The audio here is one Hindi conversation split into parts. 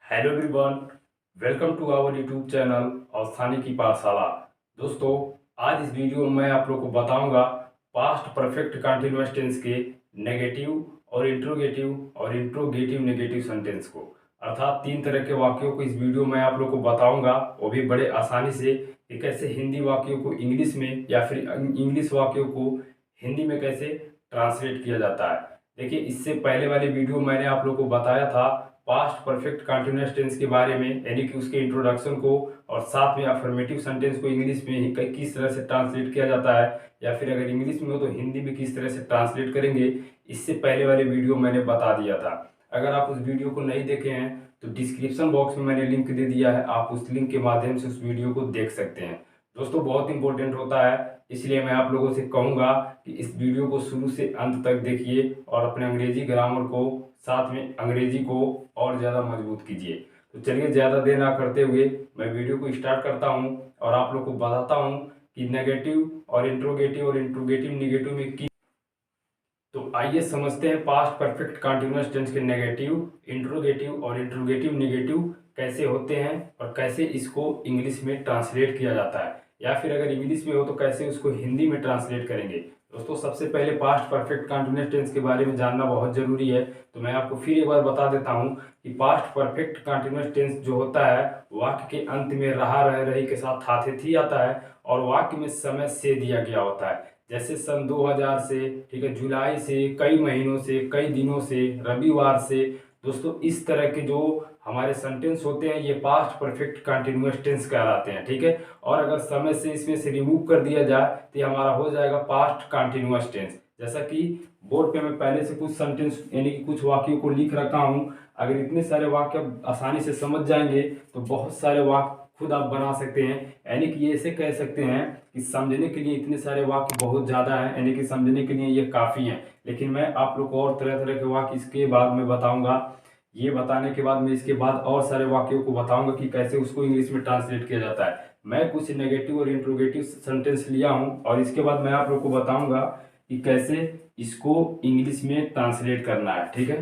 Hello everyone, welcome to our YouTube channel Avasthani की पाठशाला। दोस्तों, आज इस वीडियो में मैं आप लोग को बताऊंगा पास्ट परफेक्ट कंटीन्यूअस टेंस के नेगेटिव और इंट्रोगेटिव नेगेटिव सेंटेंस को, अर्थात 3 तरह के वाक्यों को इस वीडियो में आप लोग को बताऊंगा, वो भी बड़े आसानी से कि कैसे हिंदी वाक्यों को इंग्लिश में या फिर इंग्लिश वाक्यों को हिंदी में कैसे ट्रांसलेट किया जाता है। देखिए, इससे पहले वाले वीडियो मैंने आप लोग को बताया था पास्ट परफेक्ट कंटीन्यूअस टेंस के बारे में, यानी कि उसके इंट्रोडक्शन को, और साथ में अफर्मेटिव सेंटेंस को इंग्लिश में किस तरह से ट्रांसलेट किया जाता है, या फिर अगर इंग्लिश में हो तो हिंदी में किस तरह से ट्रांसलेट करेंगे। इससे पहले वाले वीडियो मैंने बता दिया था। अगर आप उस वीडियो को नहीं देखे हैं तो डिस्क्रिप्शन बॉक्स में मैंने लिंक दे दिया है, आप उस लिंक के माध्यम से उस वीडियो को देख सकते हैं। दोस्तों, बहुत इंपॉर्टेंट होता है, इसलिए मैं आप लोगों से कहूँगा कि इस वीडियो को शुरू से अंत तक देखिए और अपने अंग्रेजी ग्रामर को, साथ में अंग्रेजी को और ज़्यादा मजबूत कीजिए। तो चलिए, ज़्यादा देर ना करते हुए मैं वीडियो को स्टार्ट करता हूँ और आप लोग को बताता हूँ कि नेगेटिव और इंट्रोगेटिव नेगेटिव में की। तो आइए समझते हैं पास्ट परफेक्ट कंटीन्यूअस टेंस के नेगेटिव, इंट्रोगेटिव नेगेटिव कैसे होते हैं और कैसे इसको इंग्लिश में ट्रांसलेट किया जाता है, या फिर अगर इंग्लिश में हो तो कैसे उसको हिंदी में ट्रांसलेट करेंगे। दोस्तों, सबसे पहले पास्ट परफेक्ट कंटीन्यूअस टेंस के बारे में जानना बहुत जरूरी है, तो मैं आपको फिर एक बार बता देता हूँ कि पास्ट परफेक्ट कंटीन्यूअस टेंस जो होता है, वाक्य के अंत में रहा, रह, रही के साथ था, थे, थी आता है और वाक्य में समय से दिया गया होता है। जैसे सन 2000 से, ठीक है, जुलाई से, कई महीनों से, कई दिनों से, रविवार से। दोस्तों, इस तरह के जो हमारे सेंटेंस होते हैं ये पास्ट परफेक्ट कंटीन्यूअस टेंस कहलाते हैं, ठीक है। और अगर समय से इसमें से रिमूव कर दिया जाए तो ये हमारा हो जाएगा पास्ट कंटीन्यूअस टेंस। जैसा कि बोर्ड पे मैं पहले से कुछ सेंटेंस यानी कि कुछ वाक्यों को लिख रखा हूँ। अगर इतने सारे वाक्य आसानी से समझ जाएंगे तो बहुत सारे वाक्य खुद आप बना सकते हैं। यानी कि ये ऐसे कह सकते हैं कि समझने के लिए इतने सारे वाक्य बहुत ज़्यादा हैं, यानी कि समझने के लिए ये काफ़ी हैं। लेकिन मैं आप लोग को और तरह तरह के वाक्य इसके बाद में बताऊंगा। ये बताने के बाद मैं इसके बाद और सारे वाक्यों को बताऊंगा कि कैसे उसको इंग्लिश में ट्रांसलेट किया जाता है। मैं कुछ नेगेटिव और इंट्रोगेटिव सेंटेंस लिया हूँ और इसके बाद मैं आप लोग को बताऊंगा कि कैसे इसको इंग्लिश में ट्रांसलेट करना है, ठीक है।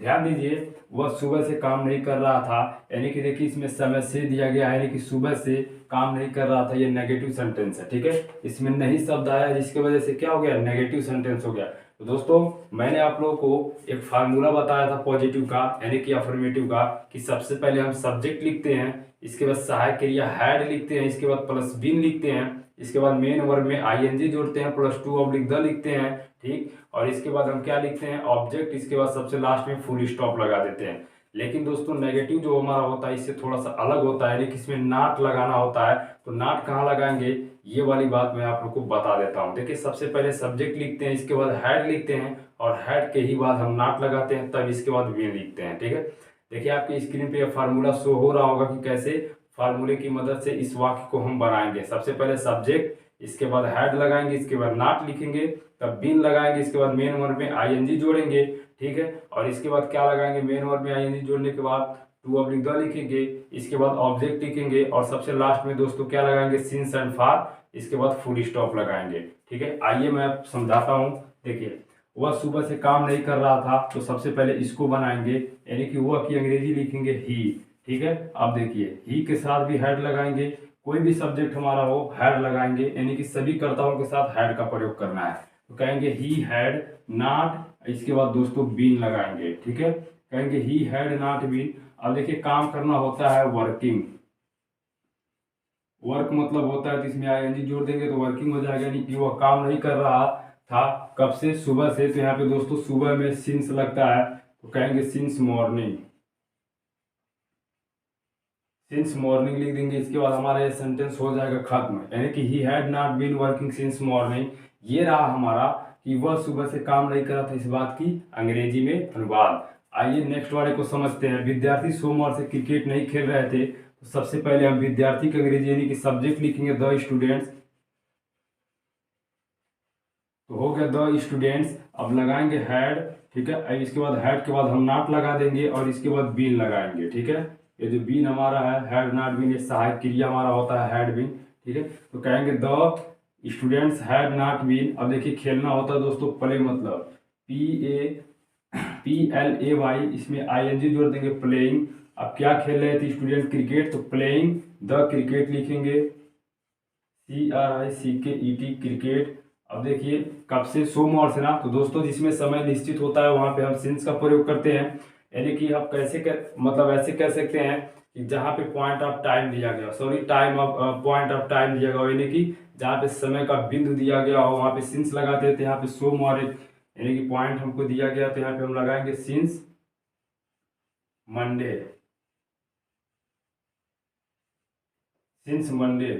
ध्यान दीजिए, वह सुबह से काम नहीं कर रहा था, यानी कि देखिए इसमें समय से दिया गया है, यानी कि सुबह से काम नहीं कर रहा था, ये नेगेटिव सेंटेंस है, ठीक है। इसमें नहीं शब्द आया जिसकी वजह से क्या हो गया, नेगेटिव सेंटेंस हो गया। तो दोस्तों, मैंने आप लोगों को एक फार्मूला बताया था पॉजिटिव का, यानी कि अफर्मेटिव का, कि सबसे पहले हम सब्जेक्ट लिखते हैं, इसके बाद सहायक क्रिया हैड लिखते हैं, इसके बाद प्लस बीन लिखते हैं, इसके बाद मेन वर्ब में आईएनजी जोड़ते हैं, प्लस टू ऑब्लिक द लिखते हैं, ठीक। और इसके बाद हम क्या लिखते हैं, ऑब्जेक्ट, इसके बाद सबसे लास्ट में फुल स्टॉप लगा देते हैं। लेकिन दोस्तों, नेगेटिव जो हमारा होता है इससे थोड़ा सा अलग होता है, लेकिन इसमें नाट लगाना होता है। तो नाट कहाँ लगाएंगे, ये वाली बात मैं आप लोग को बता देता हूँ। देखिए, सबसे पहले सब्जेक्ट लिखते हैं, इसके बाद हैड लिखते हैं, और हैड के ही बाद हम नाट लगाते हैं, तब इसके बाद वीन लिखते हैं, ठीक है। देखिए, आपकी स्क्रीन पे फार्मूला शो हो रहा होगा कि कैसे फार्मूले की मदद से इस वाक्य को हम बनाएंगे। सबसे पहले सब्जेक्ट, इसके बाद हैड लगाएंगे, इसके बाद नाट लिखेंगे, तब बीन लगाएंगे, इसके बाद मेन वर्ब में आईएनजी जोड़ेंगे, ठीक है। और इसके बाद क्या लगाएंगे, मेन वर्ब में आईएनजी जोड़ने के बाद टू ऑब्लिक द लिखेंगे, इसके बाद ऑब्जेक्ट लिखेंगे, और सबसे लास्ट में दोस्तों क्या लगाएंगे, सिंस एंड फॉर, इसके बाद फुल स्टॉप लगाएंगे, ठीक है। आइए मैं समझाता हूँ। देखिए, वह सुबह से काम नहीं कर रहा था, तो सबसे पहले इसको बनाएंगे, यानी कि वह की अंग्रेजी लिखेंगे ही, ठीक है। अब देखिए, ही के साथ भी हैड लगाएंगे, कोई भी सब्जेक्ट हमारा हो हैड लगाएंगे, यानी कि सभी कर्ताओं के साथ हैड का प्रयोग करना है। तो कहेंगे ही हैड नॉट, इसके बाद दोस्तों बीन लगाएंगे, ठीक है। कहेंगे ही हैड नॉट बीन। अब देखिए, काम करना होता है वर्किंग, वर्क मतलब होता है, तो इसमें आईएनजी जोड़ देंगे तो वर्किंग हो जाएगा, यानी कि वह काम नहीं कर रहा था, कब से, सुबह से। तो यहाँ पे दोस्तों सुबह में सिंस लगता है, तो कहेंगे सिंस मॉर्निंग, सिंस मॉर्निंग लिख देंगे। इसके बाद हमारा ये सेंटेंस हो जाएगा खत्म, यानी कि he had not been working since morning. ये रहा हमारा कि वह सुबह से काम नहीं कर रहा था, इस बात की अंग्रेजी में अनुवाद। आइए नेक्स्ट वाले को समझते हैं। विद्यार्थी सोमवार से क्रिकेट नहीं खेल रहे थे, तो सबसे पहले हम विद्यार्थी की अंग्रेजी यानी कि सब्जेक्ट लिखेंगे द स्टूडेंट्स, तो हो गया द स्टूडेंट्स। अब लगाएंगे हैड, ठीक है। अब इसके बाद हैड के बाद हम नॉट लगा देंगे और इसके बाद बीन लगाएंगे, ठीक है। ये जो बीन हमारा है, हैड नॉट बीन, ये सहायक क्रिया हमारा होता है हैड बीन, ठीक है। तो कहेंगे the students had not been. अब देखिए, खेलना होता है दोस्तों प्ले, मतलब PLAY, इसमें आईएनजी जोड़ देंगे, प्लेइंग, अब क्या खेल रहे थे स्टूडेंट? क्रिकेट। तो प्लेइंग द क्रिकेट लिखेंगे, CRICKET, क्रिकेट। अब देखिए कब से? सोमवार से ना। तो दोस्तों जिसमें समय निश्चित होता है वहां पे हम सिंस का प्रयोग करते हैं। यानी कि आप कैसे मतलब ऐसे कह सकते हैं कि जहाँ पे पॉइंट ऑफ टाइम दिया गया, sorry time of point of time दिया गया, यानी कि जहाँ पे समय का बिंदु दिया गया हो वहां पे सिंस लगाते थे। यहाँ पे सोमवार यानी कि पॉइंट हमको दिया गया, तो यहाँ पे हम लगाएंगे सिंस मंडे, सिंस मंडे।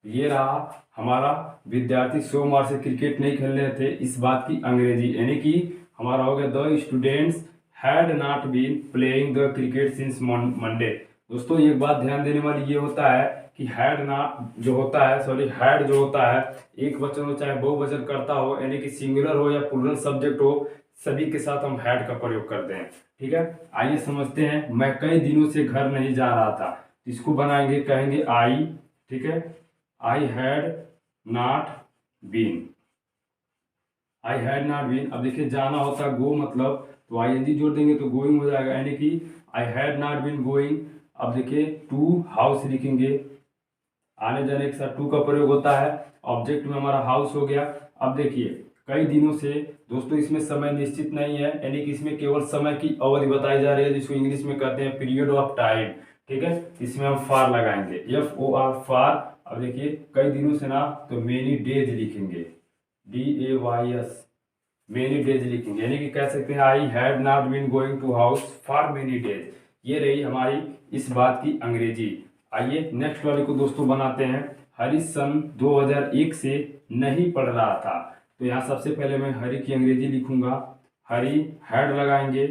ये रहा हमारा विद्यार्थी सोमवार से क्रिकेट नहीं खेल रहे थे, इस बात की अंग्रेजी। यानी कि हमारा हो गया the students had not been playing the cricket since Monday. दोस्तों एक बात ध्यान देने वाली ये होता है कि हैड नॉट जो होता है, सॉरी हैड जो होता है, एक वचन हो चाहे बहुवचन करता हो, यानी कि सिंगुलर हो या प्लूरल सब्जेक्ट हो, सभी के साथ हम हैड का प्रयोग करते हैं। ठीक है, आइए समझते हैं। मैं कई दिनों से घर नहीं जा रहा था, इसको बनाएंगे, कहेंगे आई। ठीक है, I had not been, I had not been. अब देखिए जाना होता है गो, मतलब तो ING जोड़ देंगे तो गोइंग हो जाएगा, यानी कि I had not been going. अब देखिए टू हाउस लिखेंगे, आने जाने के साथ टू का प्रयोग होता है, ऑब्जेक्ट में हमारा हाउस हो गया। अब देखिए कई दिनों से, दोस्तों इसमें समय निश्चित नहीं है, यानी कि इसमें केवल समय की अवधि बताई जा रही है, जिसको इंग्लिश में कहते हैं पीरियड ऑफ टाइम। ठीक है, इसमें हम फार लगाएंगे, FOR फार। अब देखिए कई दिनों से ना, तो मेनी डेज लिखेंगे, DAYS, मेनी डेज लिखेंगे, यानी कि कह सकते हैं I had not been going to house for many days. ये रही हमारी इस बात की अंग्रेजी। आइए नेक्स्ट वाले को दोस्तों बनाते हैं। हरी सन 2001 से नहीं पढ़ रहा था। तो यहाँ सबसे पहले मैं हरी की अंग्रेजी लिखूंगा, हरी हैड लगाएंगे,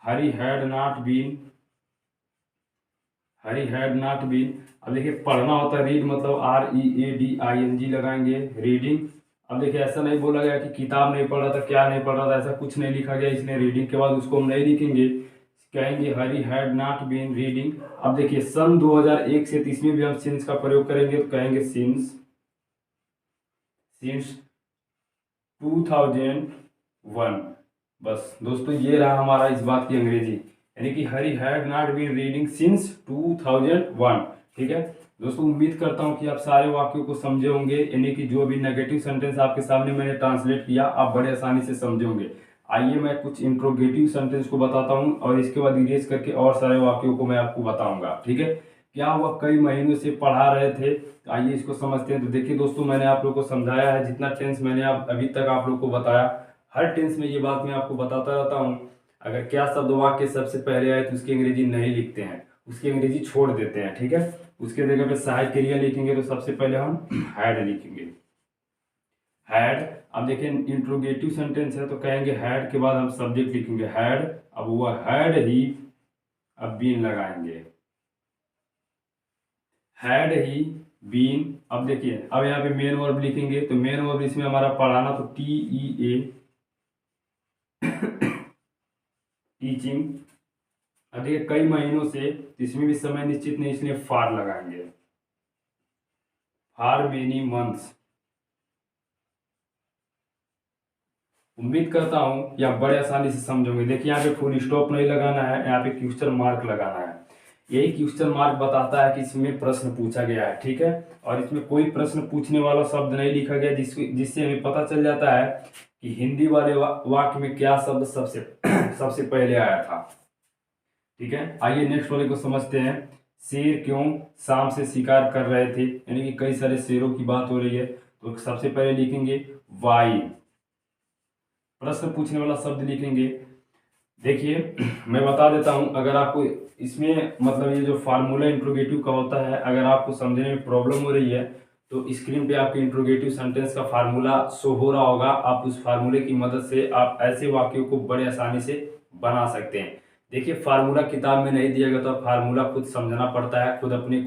Hari had not been, Hari had not been. अब देखिए पढ़ना होता है रीड, मतलब READING लगाएंगे, रीडिंग। अब देखिए ऐसा नहीं बोला गया कि किताब नहीं पढ़ रहा था, क्या नहीं पढ़ रहा था, ऐसा कुछ नहीं लिखा गया, इसलिए रीडिंग के बाद उसको हम नहीं लिखेंगे, कहेंगे हरी हैड नॉट बीन रीडिंग। अब देखिए सन 2001 से, इसमें भी हम सिंस का प्रयोग करेंगे, तो कहेंगे सिंस, सिंस 2001। बस दोस्तों ये रहा हमारा इस बात की अंग्रेजी, यानी कि Hari had not been reading since 2001। ठीक है दोस्तों, उम्मीद करता हूं कि आप सारे वाक्यों को समझे होंगे, यानी कि जो भी नेगेटिव सेंटेंस आपके सामने मैंने ट्रांसलेट किया आप बड़े आसानी से समझे होंगे। आइए मैं कुछ इंट्रोगेटिव सेंटेंस को बताता हूं और इसके बाद इरेज करके और सारे वाक्यों को मैं आपको बताऊंगा। ठीक है, क्या हुआ, कई महीनों से पढ़ा रहे थे, तो आइए इसको समझते हैं। तो देखिए दोस्तों मैंने आप लोग को समझाया है, जितना टेंस मैंने अभी तक आप लोग को बताया, हर टेंस में ये बात मैं आपको बताता रहता हूँ। अगर क्या शब्द वाक्य सबसे पहले आए तो उसकी अंग्रेजी नहीं लिखते हैं, उसकी अंग्रेजी छोड़ देते हैं। ठीक है, उसके जगह पे सहायक क्रिया लिखेंगे, तो सबसे पहले हम हैड लिखेंगे, हैड। अब देखिए इंट्रोगेटिव सेंटेंस है, तो कहेंगे हैड के बाद हम सब्जेक्ट लिखेंगे हैड। अब हुआ हैड ही, अब बीन लगाएंगे, हैड ही बीन। अब देखिए अब यहाँ पे मेन वर्ब लिखेंगे, तो मेन वर्ब इसमें हमारा पढ़ाना, तो TEA, टीचिंग। अब देखिए कई महीनों से, इसमें भी समय निश्चित नहीं, इसलिए फार लगाएंगे, फार मेनी मंथ्स। उम्मीद करता हूं कि आप बड़े आसानी से समझोगे। देखिए यहाँ पे फुल स्टॉप नहीं लगाना है, यहाँ पे क्वेश्चन मार्क लगाना है। यही क्वेश्चन मार्क बताता है कि इसमें प्रश्न पूछा गया है। ठीक है, और इसमें कोई प्रश्न पूछने वाला शब्द नहीं लिखा गया, जिससे हमें पता चल जाता है कि हिंदी वाले वाक्य में क्या शब्द सबसे सबसे पहले आया था। ठीक है, आइए नेक्स्ट वाले को समझते हैं। शेर क्यों शाम से शिकार कर रहे थे, यानी कि कई सारे शेरों की बात हो रही है, तो सबसे पहले लिखेंगे वाई, प्रश्न पूछने वाला शब्द लिखेंगे। देखिए मैं बता देता हूं, अगर आपको इसमें मतलब ये जो फार्मूला इंट्रोगेटिव का होता है, अगर आपको समझने में प्रॉब्लम हो रही है तो स्क्रीन पे आपके इंट्रोगेटिव सेंटेंस का फार्मूला शो हो रहा होगा। आप उस फार्मूले की मदद से आप ऐसे वाक्यों को बड़े आसानी से बना सकते हैं। देखिए फार्मूला किताब में नहीं दिया गया, तो फार्मूला खुद समझना पड़ता है,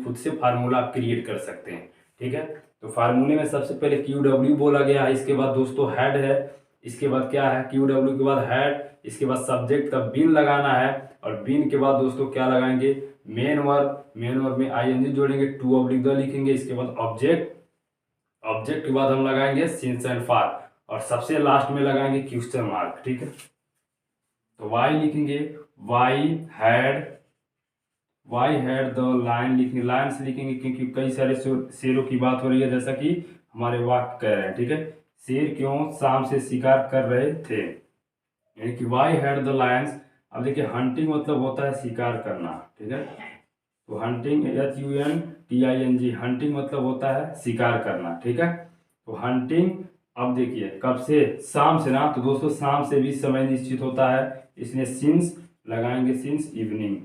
खुद से फार्मूला आप क्रिएट कर सकते हैं। ठीक है, तो फार्मूले में सबसे पहले QW बोला गया है, इसके बाद दोस्तों हैड है, इसके बाद क्या है, QW के बाद हैड, इसके बाद सब्जेक्ट का बीन लगाना है, और बीन के बाद दोस्तों क्या लगाएंगे, मेन वर्ब, मेन वर्ब में ING जोड़ेंगे, टू/द लिखेंगे, इसके बाद ऑब्जेक्ट, ऑब्जेक्ट के बाद हम लगाएंगे सिंस एंड फार, और सबसे लास्ट में लगाएंगे क्वेश्चन मार्क। ठीक है, तो वाई लिखेंगे, why had why had the lion लिखेंगे, लायंस लिखेंगे क्योंकि कई सारे शेरों की बात हो रही है, जैसा कि हमारे वाक्य कह रहे हैं। ठीक है, शेर क्यों शाम से शिकार कर रहे थे, यानी कि वाई हैड द लायंस। अब देखिए हंटिंग मतलब होता है शिकार करना। ठीक है, तो हंटिंग HUNTING, हंटिंग मतलब होता है शिकार करना। ठीक है, तो हंटिंग, अब देखिए कब से, शाम से ना, तो दोस्तों शाम से भी समय निश्चित होता है, इसलिए सिंस लगाएंगे, सिंस इवनिंग।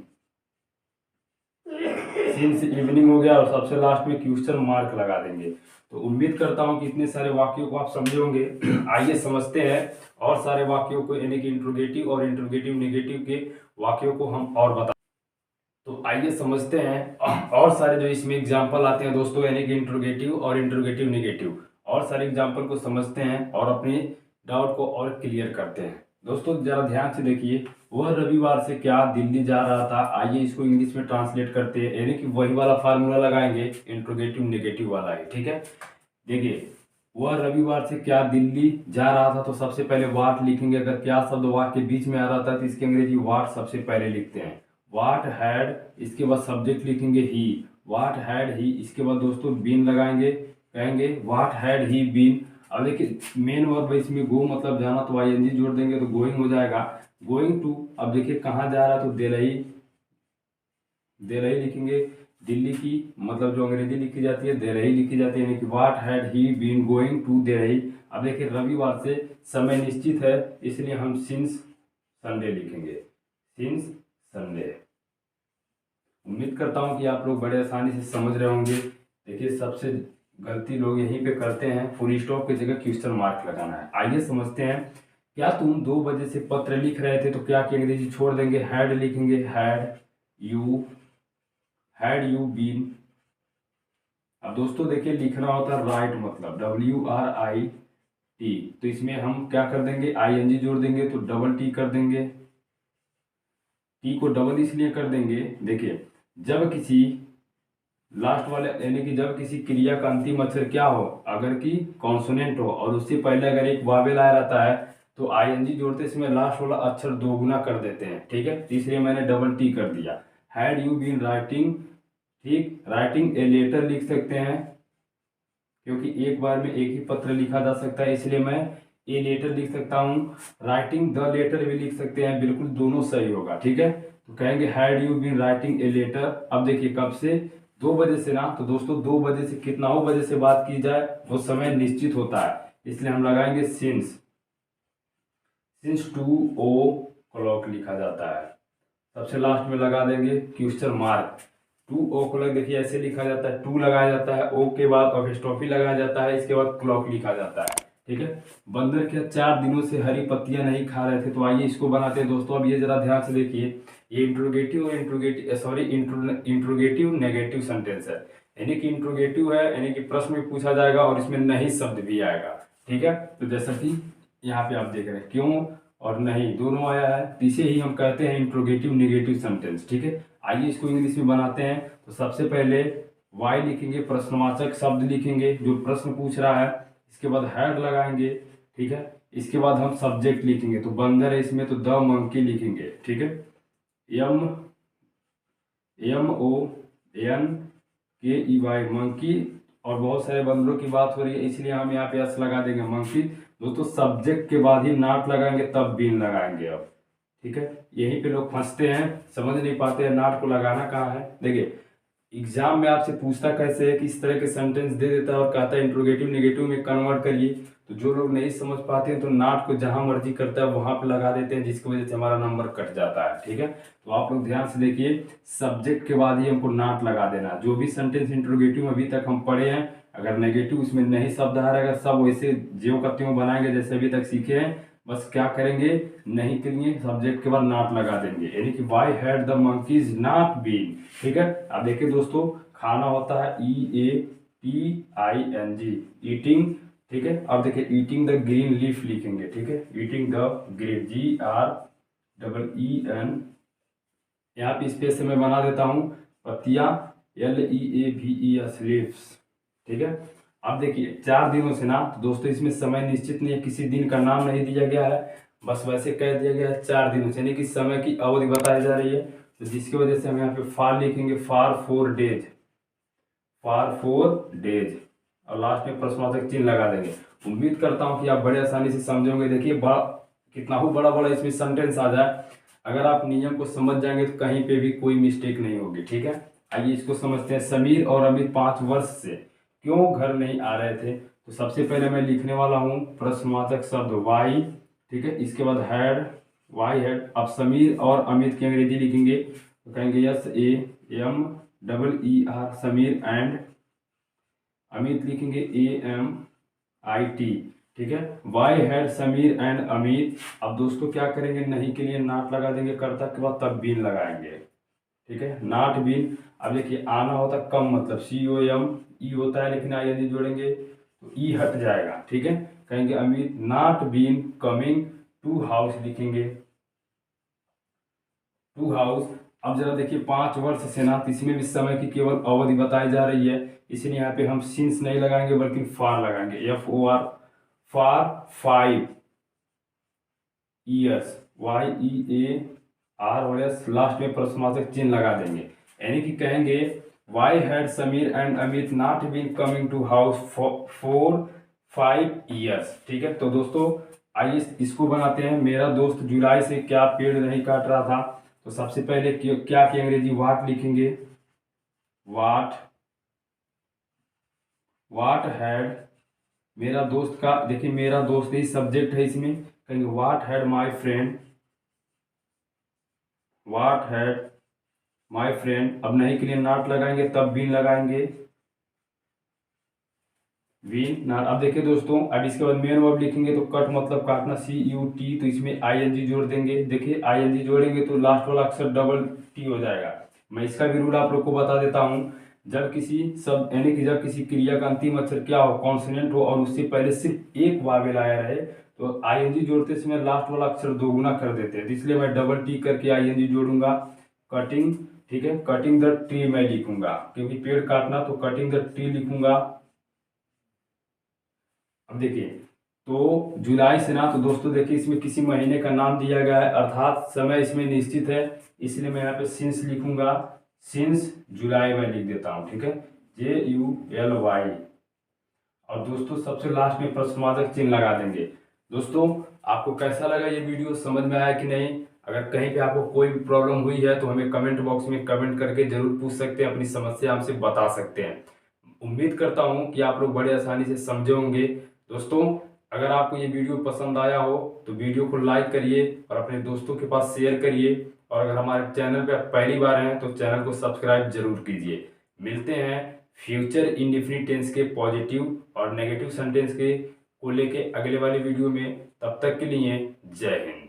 सिंस इवनिंग हो गया, और सबसे लास्ट में क्वेश्चन मार्क लगा देंगे। तो उम्मीद करता हूं कि इतने सारे वाक्यों को आप समझे होंगे। आइए समझते हैं और सारे वाक्यों को, यानी कि इंट्रोगेटिव और इंट्रोगेटिव नेगेटिव के वाक्यों को हम और बता। तो आइए समझते हैं और सारे जो इसमें एग्जाम्पल आते हैं दोस्तों, यानी कि इंट्रोगेटिव और इंट्रोगेटिव नेगेटिव, और सारे एग्जाम्पल को समझते हैं और अपने डाउट को और क्लियर करते हैं। दोस्तों जरा ध्यान से देखिए, वह रविवार से क्या दिल्ली जा रहा था। आइए इसको इंग्लिश में ट्रांसलेट करते हैं, यानी कि वही वाला फार्मूला लगाएंगे, इंट्रोगेटिव नेगेटिव वाला है। ठीक है, देखिए वह रविवार से क्या दिल्ली जा रहा था, तो सबसे पहले वाट लिखेंगे। अगर क्या शब्द वाट के बीच में आ रहा था तो इसके अंग्रेजी वाट सबसे पहले लिखते हैं। वाट हैड, इसके बाद सब्जेक्ट लिखेंगे ही, वाट हैड ही। इसके बाद दोस्तों बीन लगाएंगे, कहेंगे वाट हैड ही बीन। अब देखिए मेन वर्ब इसमें गो मतलब जाना, तो ING जोड़ देंगे तो गोइंग हो जाएगा, गोइंग टू। अब देखिए कहाँ जा रहा, तो दिल्ली, दिल्ली लिखेंगे, दिल्ली की, मतलब जो अंग्रेजी लिखी जाती है दिल्ली लिखी जाती है, यानी कि what had he been going to Delhi. अब देखिए रविवार से समय निश्चित है, इसलिए हम सिंस संडे लिखेंगे, सिंस संडे। उम्मीद करता हूं कि आप लोग बड़े आसानी से समझ रहे होंगे। देखिए सबसे गलती लोग यहीं पे करते हैं, फुल स्टॉप की जगह क्वेश्चन मार्क लगाना है। आइए समझते हैं, क्या तुम 2 बजे से पत्र लिख रहे थे, तो क्या की अंग्रेजी छोड़ देंगे, हैड लिखेंगे, हैड यू बीन। अब दोस्तों देखिए लिखना होता है राइट, मतलब WRIT, तो इसमें हम क्या कर देंगे, ING जोड़ देंगे, तो डबल टी कर देंगे। टी को डबल इसलिए कर देंगे, देखिए जब किसी लास्ट वाले, यानी कि जब किसी क्रिया का अंतिम अक्षर क्या हो, अगर कि कॉन्सोनेंट हो और उससे पहले अगर एक वावेल आया रहता है, तो ING जोड़ते समय लास्ट वाला अक्षर दोगुना कर देते हैं। ठीक है, इसलिए मैंने डबल टी कर दिया। हैड यू बीन राइटिंग, ठीक, राइटिंग ए लेटर लिख सकते हैं, क्योंकि एक बार में एक ही पत्र लिखा जा सकता है, इसलिए मैं ए लेटर लिख सकता हूँ। राइटिंग द लेटर भी लिख सकते हैं, बिल्कुल दोनों सही होगा। ठीक है, तो कहेंगे had you been writing a letter. अब देखिए कब से, 2 बजे से ना, तो दोस्तों 2 बजे से कितना हो बजे से बात की जाए, वो समय निश्चित होता है, इसलिए हम लगाएंगे सिंस, सिंस 2 o'clock लिखा जाता है। सबसे लास्ट में लगा देंगे क्वेश्चन मार्क। 2 o'clock देखिए ऐसे लिखा जाता है, 2 लगाया जाता है, ओ के बाद अपॉस्ट्रोफी लगाया जाता है, इसके बाद क्लॉक लिखा जाता है। ठीक है, बंदर क्या 4 दिनों से हरी पत्तियां नहीं खा रहे थे, तो आइए इसको बनाते हैं दोस्तों। अब ये जरा ध्यान से देखिए, ये इंट्रोगेटिव और इंट्रोगेटिव नेगेटिव सेंटेंस है, यानी कि इंट्रोगेटिव है, यानी कि प्रश्न में पूछा जाएगा और इसमें नहीं शब्द भी आएगा। ठीक है, तो जैसा कि यहाँ पे आप देख रहे हैं, क्यों और नहीं दोनों आया है, तो इसे ही हम कहते हैं इंट्रोगेटिव नेगेटिव सेंटेंस। ठीक है, आइए इसको इंग्लिश में बनाते हैं। तो सबसे पहले वाई लिखेंगे, प्रश्नवाचक शब्द लिखेंगे जो प्रश्न पूछ रहा है, इसके बाद हैड लगाएंगे। ठीक है, इसके बाद हम सब्जेक्ट लिखेंगे, तो बंदर है इसमें, तो द मंकी लिखेंगे। ठीक है, MONKEY मंकी, और बहुत सारे बंदरों की बात हो रही है, इसलिए हम यहाँ पे एस लगा देंगे मंकी। दोस्तों सब्जेक्ट के बाद ही नाट लगाएंगे, तब बीन लगाएंगे। अब ठीक है, यहीं पे लोग फंसते हैं, समझ नहीं पाते हैं नाट को लगाना कहाँ है। देखिए एग्जाम में आपसे पूछता कैसे है कि इस तरह के सेंटेंस दे देता है और कहता है इंट्रोगेटिव नेगेटिव में कन्वर्ट करिए, तो जो लोग नहीं समझ पाते हैं तो नाट को जहां मर्जी करता है वहां पे लगा देते हैं, जिसकी वजह से हमारा नंबर कट जाता है। ठीक है, तो आप लोग ध्यान से देखिए, सब्जेक्ट के बाद ही हमको नाट लगा देना। जो भी सेंटेंस इंट्रोगेटिव में अभी तक हम पढ़े हैं, अगर नेगेटिव उसमें नहीं शब्द आ रहेगा, सब वैसे ज्यों का त्यों बनाएंगे जैसे अभी तक सीखे हैं, बस क्या करेंगे, नहीं करेंगे, सब्जेक्ट के बाद नॉट लगा देंगे, यानी कि why had the monkeys not been. ठीक है, अब देखिए दोस्तों, खाना होता है EATING, ईटिंग। ठीक है, अब देखिए ईटिंग द ग्रीन लीफ लिखेंगे। ठीक है, ईटिंग द ग्रीन, GREEN, यहाँ पे स्पेस से मैं बना देता हूँ पत्तियां, LEAVES लीव्स। ठीक है, अब देखिए 4 दिनों से ना, तो दोस्तों इसमें समय निश्चित नहीं है, किसी दिन का नाम नहीं दिया गया है, बस वैसे कह दिया गया है 4 दिनों से, यानी कि समय की अवधि बताई जा रही है। तो जिसकी वजह से हम यहाँ पे फार लिखेंगे, फार 4 डेज, फार 4 डेज, और लास्ट में प्रश्नवाचक चिन्ह लगा देंगे। उम्मीद करता हूँ कि आप बड़े आसानी से समझोगे। देखिए बड़ा, कितना ही बड़ा बड़ा इसमें सेंटेंस आ जाए, अगर आप नियम को समझ जाएंगे तो कहीं पे भी कोई मिस्टेक नहीं होगी। ठीक है, आइए इसको समझते हैं। समीर और अमित 5 वर्ष से क्यों घर नहीं आ रहे थे? तो सबसे पहले मैं लिखने वाला हूँ प्रश्नवाचक शब्द वाई, ठीक है, इसके बाद हैड, वाई हैड। अब समीर और अमित की अंग्रेजी लिखेंगे तो कहेंगे SAMEER, समीर, एंड अमित लिखेंगे AMIT, ठीक है। Why had Sameer and Amit. अब दोस्तों क्या करेंगे, नहीं के लिए नॉट लगा देंगे कर्ता के बाद, तब बीन लगाएंगे, ठीक है, नॉट बीन। अब देखिए आना होता कम, मतलब COME होता है, लेकिन ING जोड़ेंगे तो ई हट जाएगा, ठीक है। कहेंगे Amit not been coming to house, लिखेंगे टू हाउस। अब जरा देखिए 5 वर्ष से ना, इसमें भी समय की केवल अवधि बताई जा रही है, इसलिए यहाँ पे हम सिंस नहीं लगाएंगे बल्कि फार लगाएंगे, FOR, फार 5 ईयर्स, YEAR और S, लास्ट में प्रश्नवाचक चिन्ह लगा देंगे। यानी कि कहेंगे why had Sameer and Amit not been coming to house for 5 years, ठीक है। तो दोस्तों आइए इसको बनाते हैं। मेरा दोस्त जुलाई से क्या पेड़ नहीं काट रहा था? तो सबसे पहले क्या की अंग्रेजी वाट लिखेंगे, वाट हैड, मेरा दोस्त का, देखिए मेरा दोस्त ही सब्जेक्ट है इसमें, कहेंगे what had my friend, what had my friend. अब नहीं के लिए नॉट लगाएंगे, तब बीन लगाएंगे, बीन नॉट। अब देखिए दोस्तों, अब इसके बाद मेन वर्ब लिखेंगे तो कट मतलब काटना, CUT, तो इसमें ING जोड़ देंगे। देखिए ING जोड़ेंगे तो लास्ट वाला अक्षर डबल T हो जाएगा। मैं इसका भी रूल आप लोग को बता देता हूँ। जब किसी शब्द, यानी कि जब किसी क्रिया का अंतिम अक्षर क्या हो, कॉन्सोनेंट हो, और उससे पहले सिर्फ एक वावेल आया रहे, तो ING जोड़ते समय लास्ट वाला अक्षर दोगुना कर देते हैं, तो इसलिए मैं डबल T करके ING जोड़ूंगा। कटिंग, ठीक है, कटिंग द ट्री मैं लिखूंगा, क्योंकि पेड़ काटना, तो कटिंग द ट्री लिखूंगा। अब देखिए तो जुलाई से ना, तो दोस्तों देखिए इसमें किसी महीने का नाम दिया गया है, अर्थात समय इसमें निश्चित है, इसलिए मैं यहाँ पे सिंस लिखूंगा, सिंस जुलाई में लिख देता हूँ, ठीक है, JULY। और दोस्तों सबसे लास्ट में प्रश्नवाचक चिन्ह लगा देंगे। दोस्तों आपको कैसा लगा ये वीडियो, समझ में आया कि नहीं? अगर कहीं पे आपको कोई भी प्रॉब्लम हुई है तो हमें कमेंट बॉक्स में कमेंट करके जरूर पूछ सकते हैं, अपनी समस्या हमसे बता सकते हैं। उम्मीद करता हूँ कि आप लोग बड़े आसानी से समझे होंगे। दोस्तों अगर आपको ये वीडियो पसंद आया हो तो वीडियो को लाइक करिए और अपने दोस्तों के पास शेयर करिए, और अगर हमारे चैनल पर पहली बार हैं तो चैनल को सब्सक्राइब जरूर कीजिए। मिलते हैं फ्यूचर इंडेफिनिट टेंस के पॉजिटिव और नेगेटिव सेंटेंस के को लेके अगले वाले वीडियो में। तब तक के लिए जय हिंद।